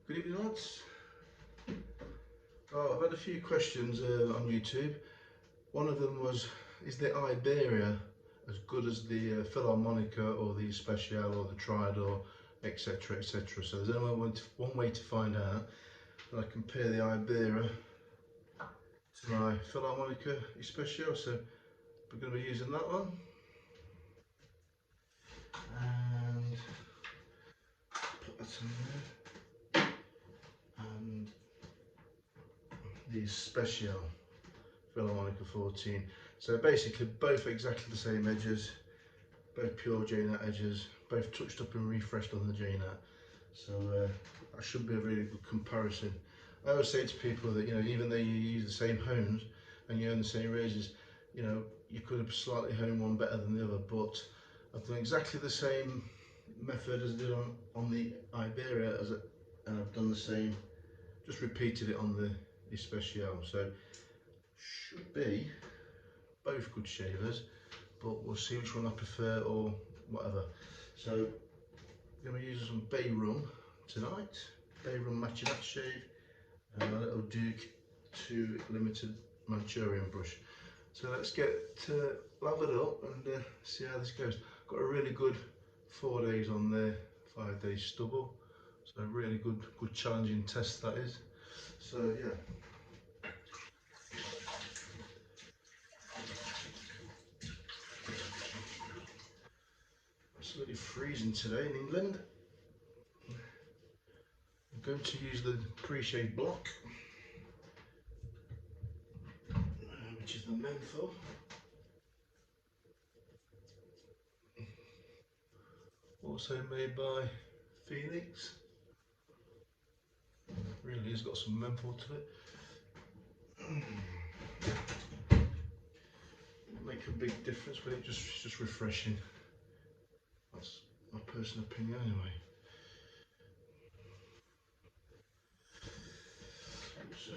Good evening, lads. Oh, I've had a few questions on YouTube. One of them was, is the Iberia as good as the filarmonica or the especial or the tridor, etc, etc. So there's only one way to find out, and I compare the Iberia to my filarmonica especial. So we're going to be using that one, and put that in there, and the special filarmonica 14. So basically both exactly the same edges, both pure J-nut edges, both touched up and refreshed on the J-nut. So that should be a really good comparison. I always say to people that, you know, even though you use the same hones and you own the same razors, you know, you could have slightly honed one better than the other, but I've done exactly the same method as I did on the Iberia, and I've done the same, just repeated it on the Especial. So should be both good shavers, but we'll see which one I prefer or whatever. So I'm going to be using some bay rum tonight, bay rum matchy match shave, and a little Duke 2 limited Manchurian brush. So let's get lathered up and see how this goes. Got a really good 4 days on there, 5 days stubble. So a really good challenging test that is. So yeah. Absolutely freezing today in England. I'm going to use the pre-shave block, which is the menthol. Also made by Phoenix. Really has got some menthol to it. Make a big difference, but it's just refreshing. That's my personal opinion anyway. So,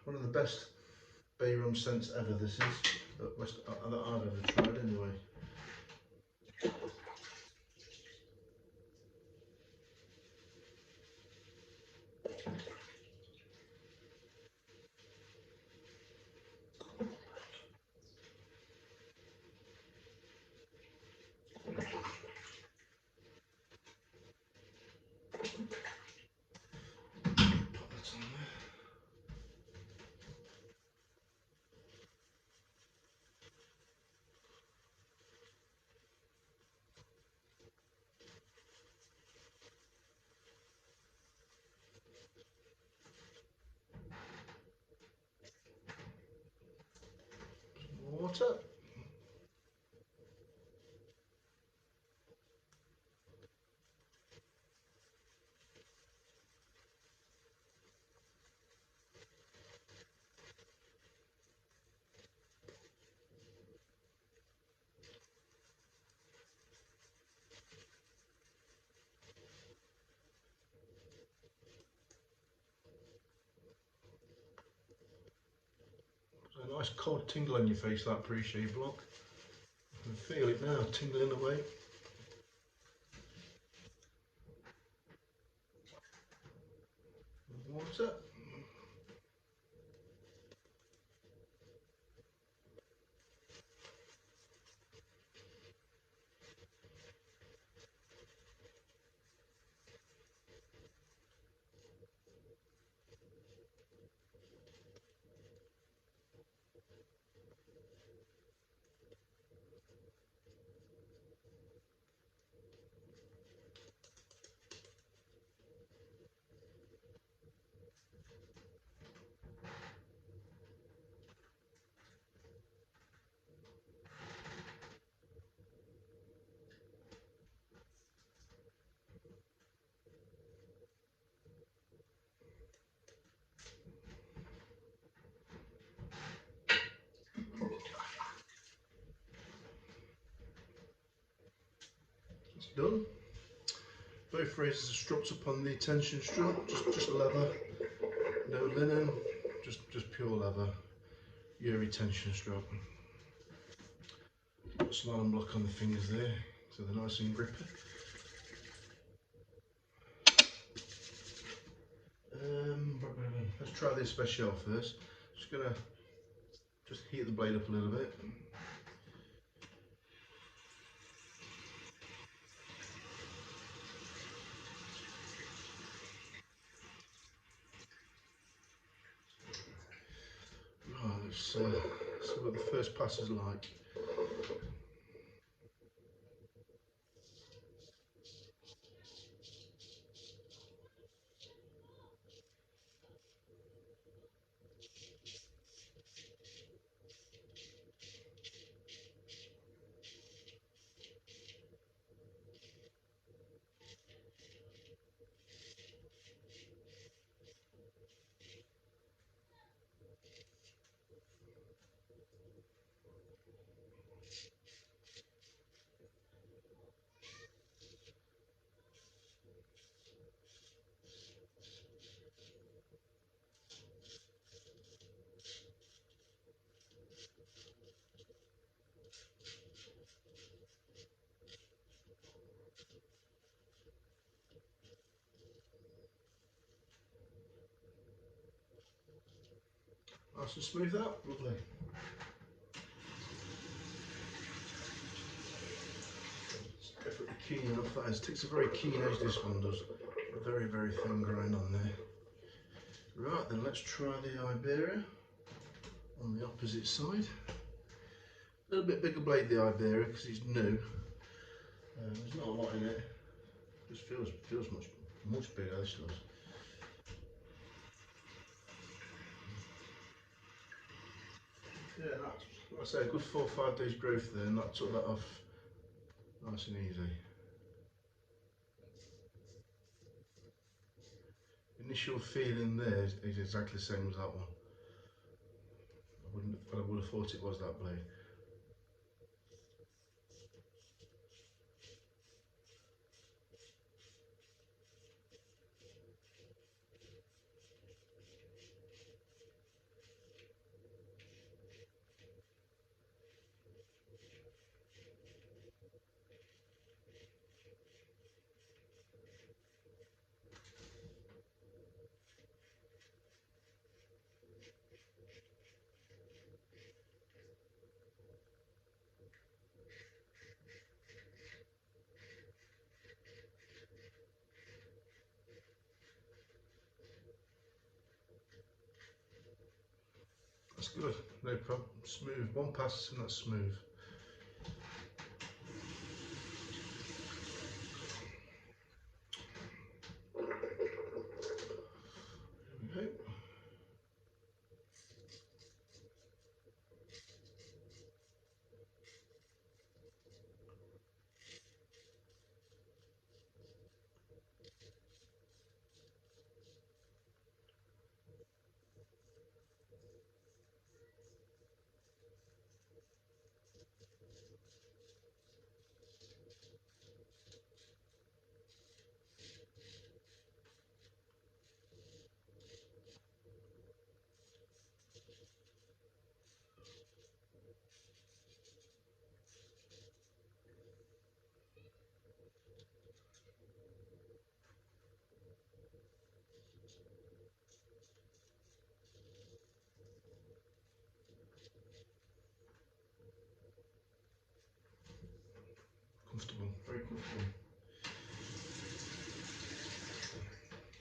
one of the best bay rum scents ever this is, that I've ever tried anyway. Put that on there. Some water. A nice cold tingle on your face, that pre-shave block. I can feel it now, tingling away. Water. It's done. Both razors are struck up on the tension strut, just leather, no linen, just pure leather, Uri tension strut. Put a slalom block on the fingers there, so they're nice and grippy. try the especial first. Just gonna heat the blade up a little bit. Right, let's see what the first pass is like. Nice and smooth that, lovely. It's definitely keen enough, that is. It takes a very keen edge, this one does. A very, very thin grind on there. Right, then let's try the Iberia on the opposite side. A little bit bigger blade, the Iberia, because it's new. There's not a lot in it. Just feels much bigger, this does. Yeah, that's, like I say, a good 4 or 5 days growth there, and that took that off nice and easy. Initial feeling there is exactly the same as that one. I would have thought it was that blade. That's good, no problem. Smooth, one pass and that's smooth. Okay. Comfortable, very comfortable.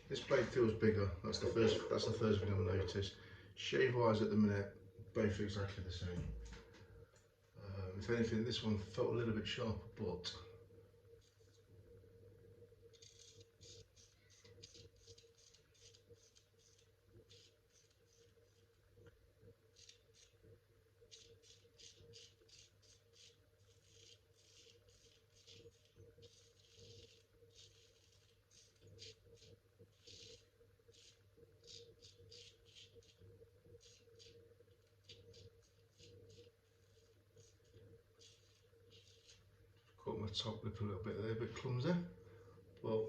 This blade feels bigger. That's the first thing I've noticed. Shave wise at the minute, both exactly the same. If anything, this one felt a little bit sharper, but caught my top lip a little bit there, a bit clumsy. Well,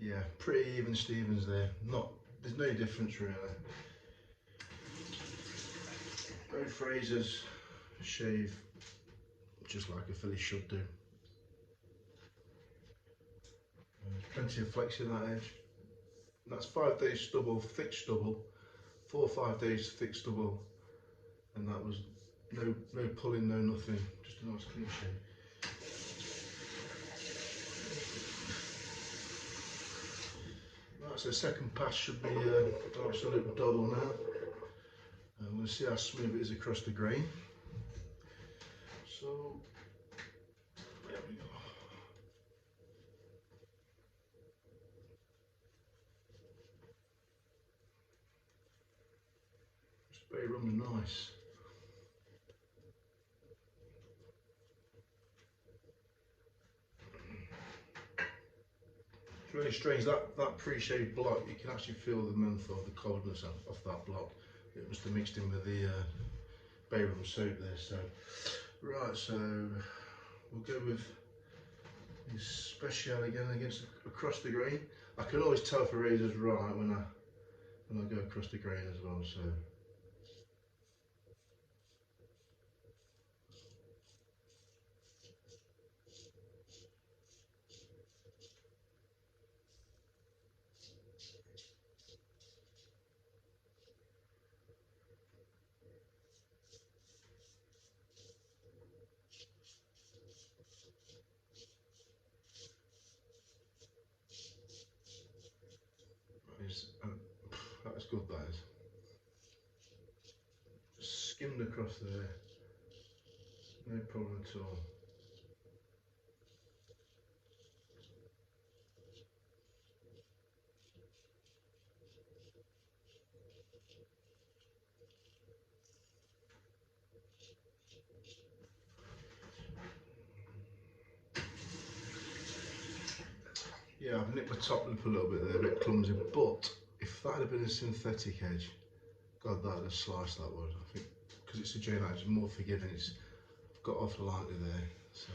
yeah, pretty even Stevens there. There's no difference really. Both razors shave just like a filly should do. plenty of flex in that edge. And that's 5 days stubble, thick stubble, 4 or 5 days thick stubble, and that was no pulling, no nothing, just a nice clean shave. Right, so second pass should be an absolute doddle now. And we'll see how smooth it is across the grain. So, there we go. It's very run nice. It's really strange, that pre-shaved block, you can actually feel the menthol, the coldness off that block. It must have mixed in with the bay rum soap there. So, right, so we'll go with the special again against across the grain. I can always tell if a razor's right when I go across the grain as well. So. That is good, that is. Skimmed across there, no problem at all. Yeah, I've nicked my top lip a little bit there, a bit clumsy, but if that had been a synthetic edge, God, that would have sliced that wood. I think because it's a J9, it's more forgiving. It's got off lightly there, so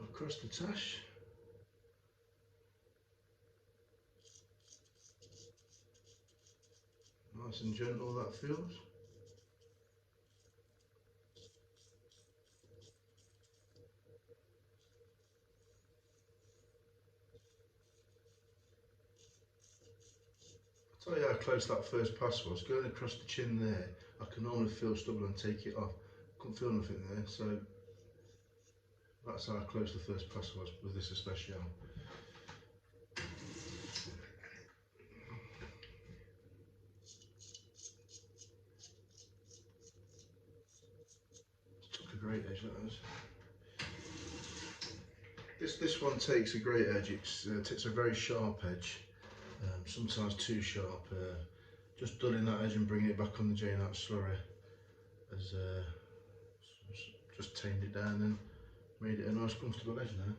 across the tash. Nice and gentle that feels. I'll tell you how close that first pass was. Going across the chin there, I can normally feel stubble and take it off. Couldn't feel nothing there, so that's how close the first pass was with this especial. Took a great edge, that was. This one takes a great edge. It takes a very sharp edge, sometimes too sharp. Just dulling that edge and bringing it back on the J9 slurry has just tamed it down and made it a nice comfortable edge now.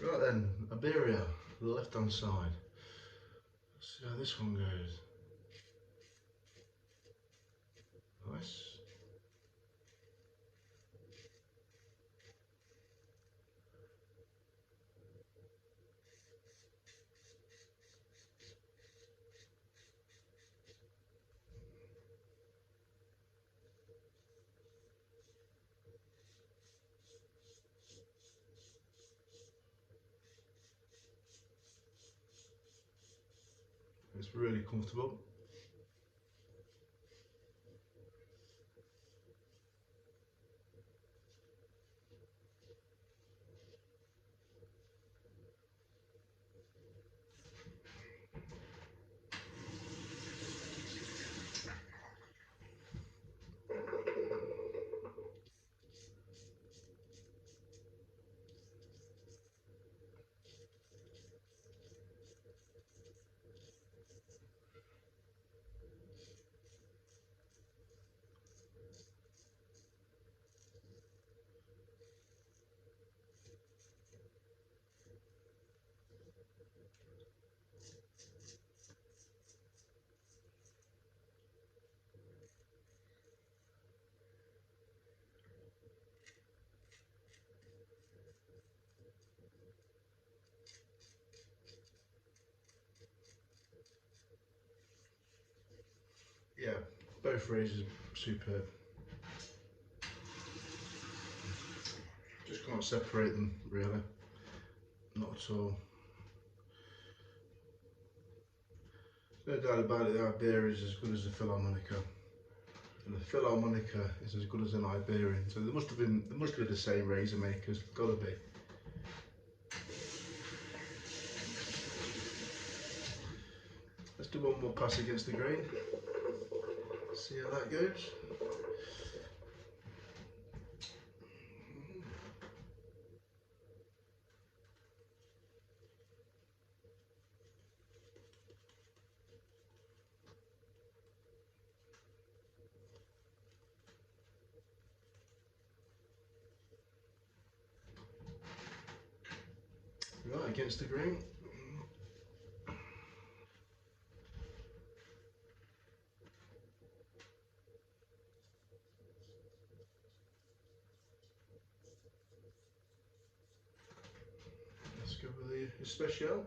Right then, Iberia, the left hand side. Let's see how this one goes. Nice. It's really comfortable. Yeah, both razors superb. Just can't separate them really. not at all. No doubt about it, the Iberia is as good as the filarmonica, and the filarmonica is as good as an Iberian. So there must be the same razor makers. Gotta be. Let's do one more pass against the grain. See how that goes. Right, against the grain. Let's go with the especial.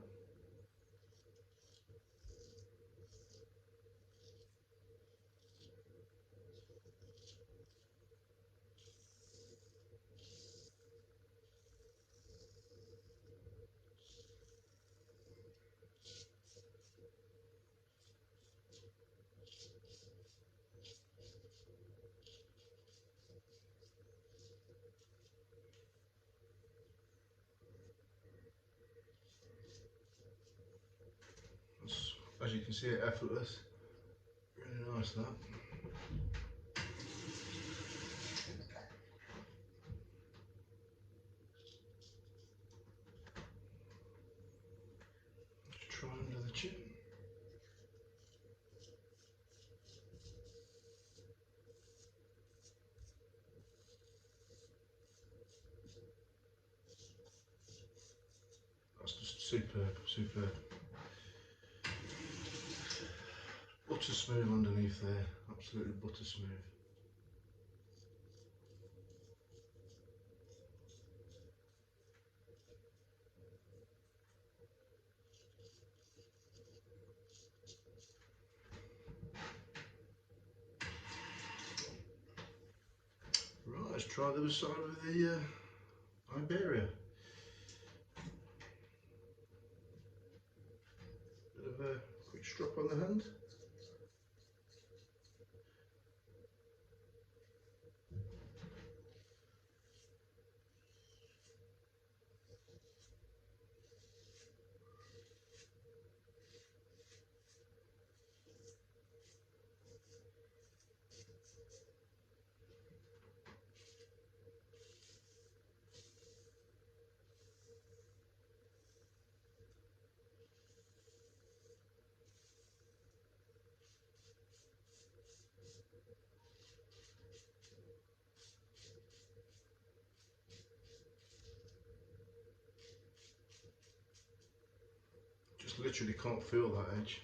As you can see, effortless. Really nice that. Let's try under the chin. That's just superb, superb. Butter smooth underneath there, absolutely butter smooth. Right, let's try the other side of the Iberia. Bit of a quick strop on the hand. Just literally can't feel that edge.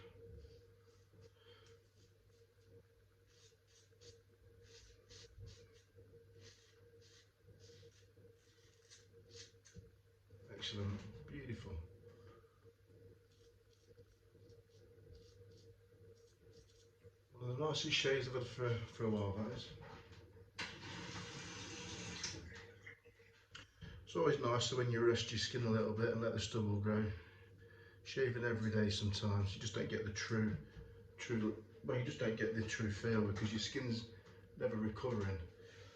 Excellent, beautiful. One of the nicest shades I've had for a while, that is. It's always nicer when you rest your skin a little bit and let the stubble grow. Shaving every day sometimes, you just don't get the well, you just don't get the true feel because your skin's never recovering.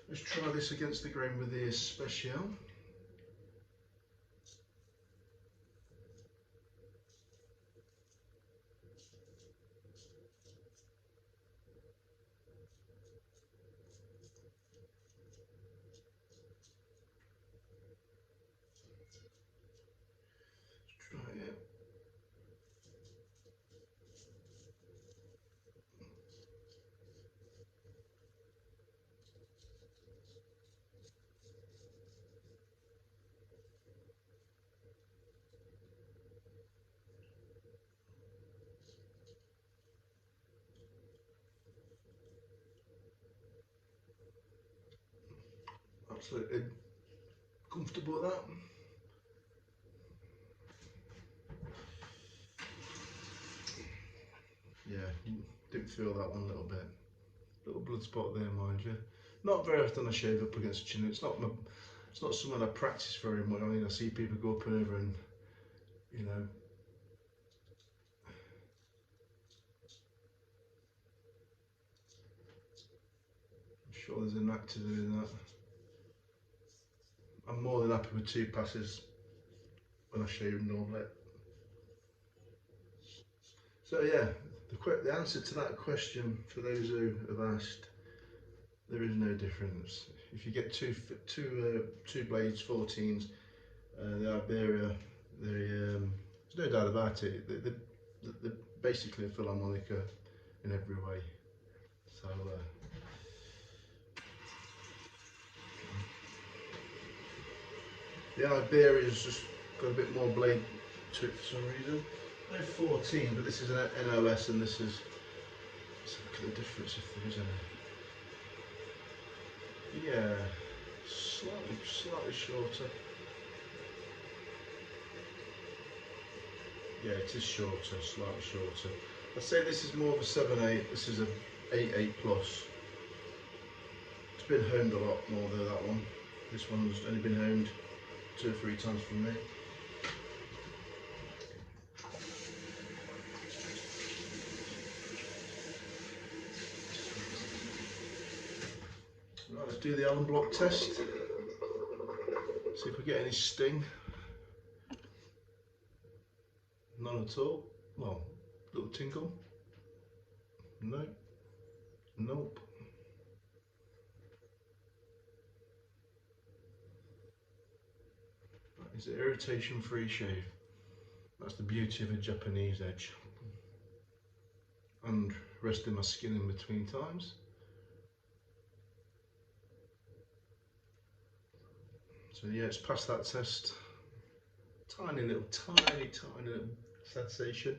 Let's try this against the grain with the especial. Let's try it. Absolutely comfortable with that. Yeah, you didn't feel that one a little bit. Little blood spot there, mind you. Not very often I shave up against the chin. It's not something I practice very much. I mean, I see people go up and over and you know, I'm sure there's a knack to doing that. I'm more than happy with 2 passes when I shave normally. So yeah, the answer to that question for those who have asked, there is no difference. If you get two blades, 14s, the Iberia, there's no doubt about it. They're basically a filarmonica in every way. So the Iberia's just got a bit more blade to it for some reason. No 14, but this is an NOS, and this is. Let's look at the difference if there is any. Yeah, slightly shorter. Yeah, it is shorter, slightly shorter. I'd say this is more of a 7/8. This is a 8/8 plus. It's been honed a lot more than that one. This one's only been honed 2 or 3 times from me. Right, let's do the Allen block test. See if we get any sting. None at all. Well, little tinkle. No. Nope. It's an irritation-free shave. That's the beauty of a Japanese edge. And resting my skin in between times. So yeah, it's passed that test. Tiny little sensation.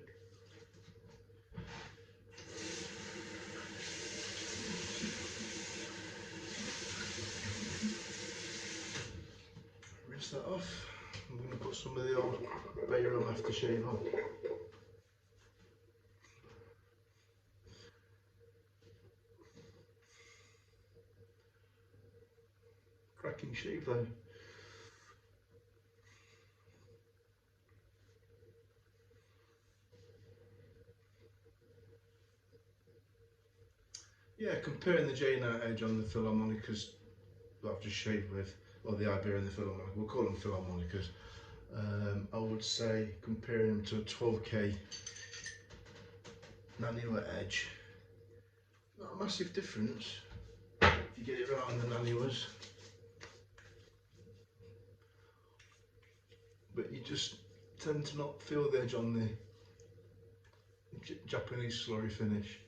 Rinse that off. I'm going to put some of the old Bayram aftershave on. Cracking shave though. Yeah, comparing the J-Nut edge on the filarmonicas that I've just shaved with, or the Iberia and the filarmonica, we'll call them filarmonicas. I would say comparing them to a 12K Naniwa edge, not a massive difference if you get it right on the Naniwas, but you just tend to not feel the edge on the Japanese slurry finish.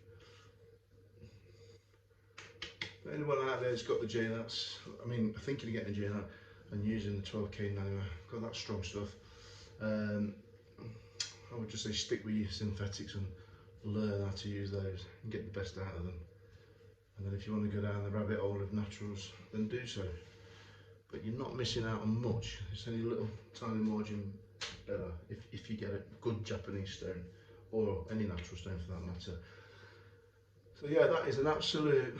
For anyone out there that's got the J-Nuts, I mean, thinking of getting a J-Nut and using the 12K Naniwa, got that strong stuff, I would just say stick with your synthetics and learn how to use those and get the best out of them. And then if you want to go down the rabbit hole of naturals, then do so. But you're not missing out on much. It's only a little tiny margin better if you get a good Japanese stone, or any natural stone for that matter. So yeah, that is an absolute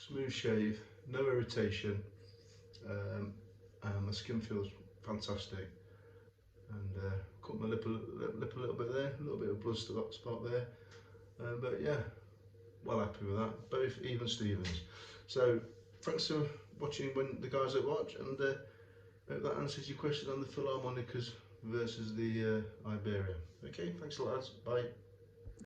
smooth shave, no irritation, and the skin feels fantastic. And cut my lip a little bit there, a little bit of blood spot there, but yeah, well happy with that. Both even Stevens. So thanks for watching when the guys that watch, and hope that answers your question on the filarmonicas versus the Iberia. Okay, thanks a lot, lads. Bye.